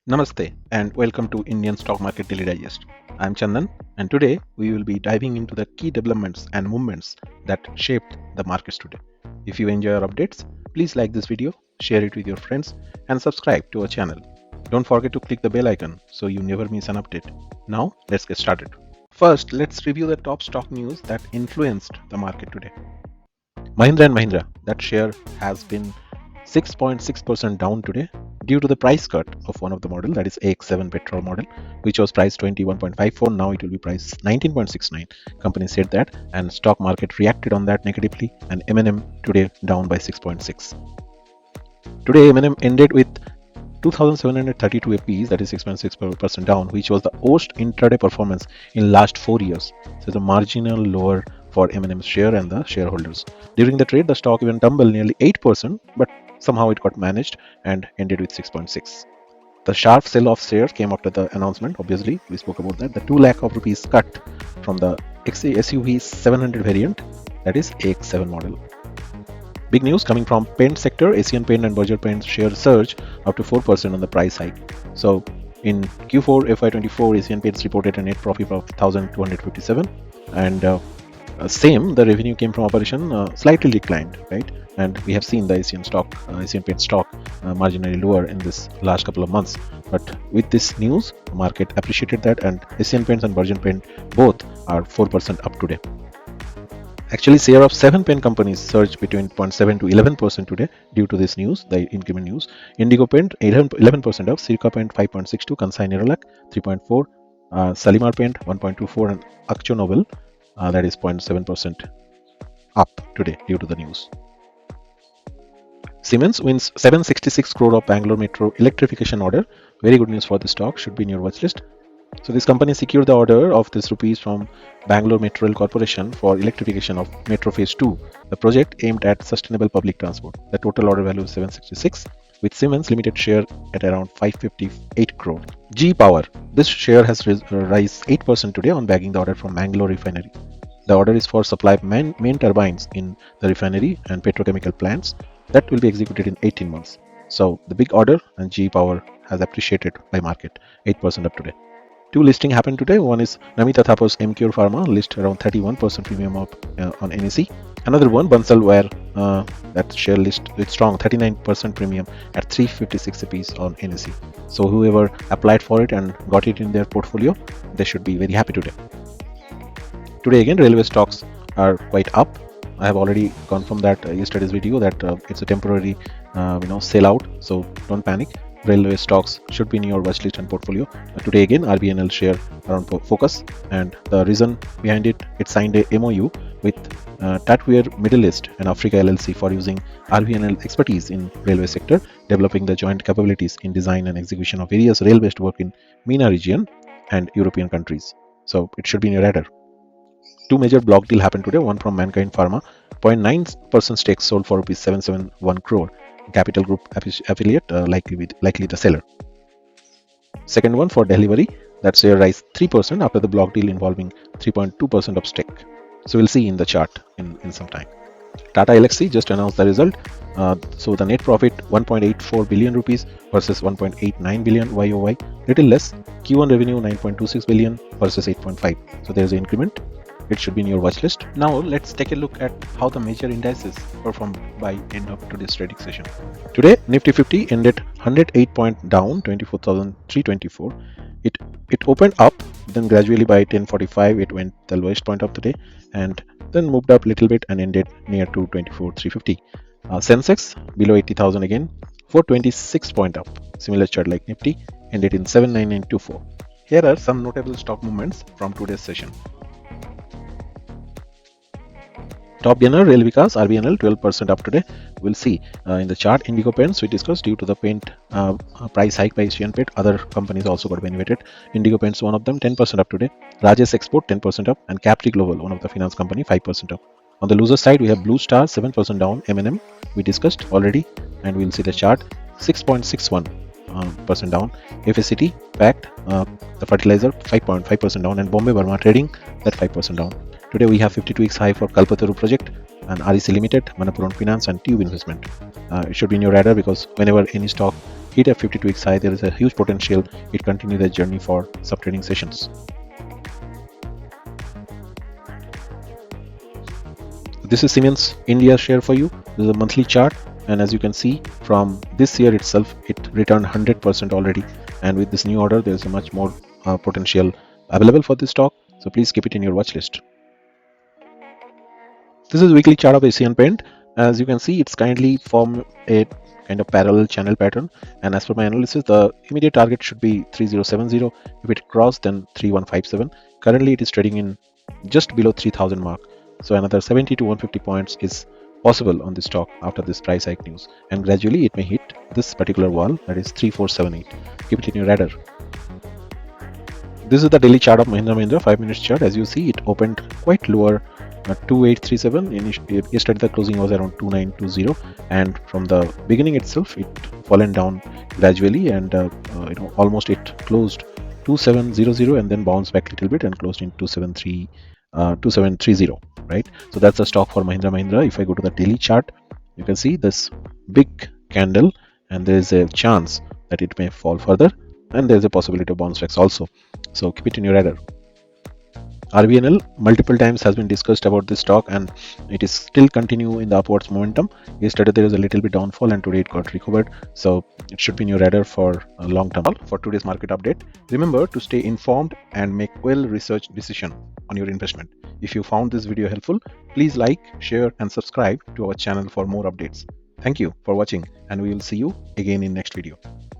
Namaste and welcome to Indian Stock Market Daily Digest. I'm Chandan and today we will be diving into the key developments and movements that shaped the markets today. If you enjoy our updates, please like this video, share it with your friends and subscribe to our channel. Don't forget to click the bell icon so you never miss an update. Now let's get started. First, let's review the top stock news that influenced the market today. Mahindra & Mahindra, that share has been 6.6% down today due to the price cut of one of the model, that is AX7 petrol model, which was priced 21.54. Now it will be priced 19.69. Company said that, and stock market reacted on that negatively, and M&M today down by 6.6. Today M&M ended with 2,732 APs, that is 6.6% down, which was the worst intraday performance in last 4 years. So the marginal lower for M&M's share and the shareholders. During the trade, the stock even tumbled nearly 8%, but somehow it got managed and ended with 6.6. The sharp sell-off share came after the announcement. Obviously, we spoke about that. The 2 lakh of rupees cut from the SUV 700 variant, that is AX7 model. Big news coming from paint sector. Asian Paint and Berger Paint share surge up to 4% on the price hike. So in Q4 FY24, Asian Paints reported a net profit of 1,257, and the revenue came from operation slightly declined, right? And we have seen the Asian Paint stock marginally lower in this last couple of months. But with this news, the market appreciated that, and Asian Paints and Berger Paint both are 4% up today. Actually, share of 7 pen companies surged between 0.7 to 11% today due to this news, the increment news. Indigo Paint 11% up, Sirka Paint 5.62, Kansai Nerolac 3.4, Salimar Paint 1.24, and Akzo Nobel that is 0.7% up today due to the news. Siemens wins 766 crore of Bangalore Metro electrification order. Very good news for the stock, should be in your watch list. So this company secured the order of this rupees from Bangalore Metro Rail Corporation for electrification of Metro Phase 2, the project aimed at sustainable public transport. The total order value is 766, with Siemens Limited share at around 558 crore. GE Power, this share has risen 8% today on bagging the order from Mangalore refinery. The order is for supply of main turbines in the refinery and petrochemical plants that will be executed in 18 months. So the big order, and GE Power has appreciated by market, 8% up today. 2 listing happened today. One is Namita Thapar's MCure Pharma, list around 31% premium up on NSE. Another one, Bansal Wire, that share list with strong 39% premium at 356 rupees on NSE. So whoever applied for it and got it in their portfolio, they should be very happy today. Today again, railway stocks are quite up. I have already confirmed that yesterday's video that it's a temporary sellout, so don't panic. Railway stocks should be in your watch list and portfolio. Today again, RVNL share around focus, and the reason behind it signed a MOU with Tatweer Middle East and Africa LLC for using RVNL expertise in railway sector, developing the joint capabilities in design and execution of various rail-based work in MENA region and European countries. So it should be in your radar. 2 major block deal happened today. One from Mankind Pharma, 0.9% stake sold for rupees 771 crore. Capital Group affiliate, likely the seller. Second one for Delivery, that share rise 3% after the block deal involving 3.2% of stake. So we'll see in the chart in some time. Tata Elxsi just announced the result. So the net profit 1.84 billion rupees versus 1.89 billion YOY, little less. Q1 revenue 9.26 billion versus 8.5. So there's an increment. It should be in your watch list. Now let's take a look at how the major indices performed by end of today's trading session. Today Nifty 50 ended 108 point down, 24,324. It opened up, then gradually by 10:45 it went the lowest point of the day, and then moved up a little bit and ended near to 24,350. Sensex below 80,000 again, 426 point up. Similar chart like Nifty, ended in 79924. Here are some notable stock movements from today's session. Top gainer Rail Vikas RVNL 12% up today. We'll see in the chart. Indigo Paints we discussed, due to the paint price hike by Asian Paint, other companies also got benefited. Indigo Paints one of them, 10% up today. Rajesh Export 10% up, and Capri Global, one of the finance company, 5% up. On the loser side we have Blue Star 7% down. M&M we discussed already, and we'll see the chart, 6.61% down. FACT Pact, the fertilizer, 5.5% down, and Bombay Burma Trading, that 5% down. Today we have 52 weeks high for Kalpataru project, and REC Limited, Manappuram Finance, and Tube Investment. It should be in your radar, because whenever any stock hit a 52x high, there is a huge potential it continue the journey for sub-trading sessions. This is Siemens India share for you. This is a monthly chart, and as you can see from this year itself, it returned 100% already, and with this new order there is a much more potential available for this stock, so please keep it in your watch list. This is weekly chart of Asian Paint. As you can see, it's kindly form a kind of parallel channel pattern, and as per my analysis, the immediate target should be 3070. If it crossed, then 3157. Currently it is trading in just below 3000 mark, so another 70 to 150 points is possible on this stock after this price hike news, and gradually it may hit this particular wall, that is 3478. Keep it in your radar. This is the daily chart of Mahindra Mahindra 5 minutes chart. As you see, it opened quite lower, 2837. Yesterday the closing was around 2920, and from the beginning itself it fallen down gradually, and almost it closed 2700 and then bounced back a little bit and closed in 2730, right? So that's the stock for Mahindra Mahindra. If I go to the daily chart, you can see this big candle, and there is a chance that it may fall further, and there's a possibility of bounce backs also, so keep it in your radar. RVNL multiple times has been discussed about this stock, and it is still continue in the upwards momentum. Yesterday there was a little bit downfall, and today it got recovered, so it should be in your radar for a long term. For today's market update, remember to stay informed and make well researched decision on your investment. If you found this video helpful, please like, share and subscribe to our channel for more updates. Thank you for watching, and we will see you again in next video.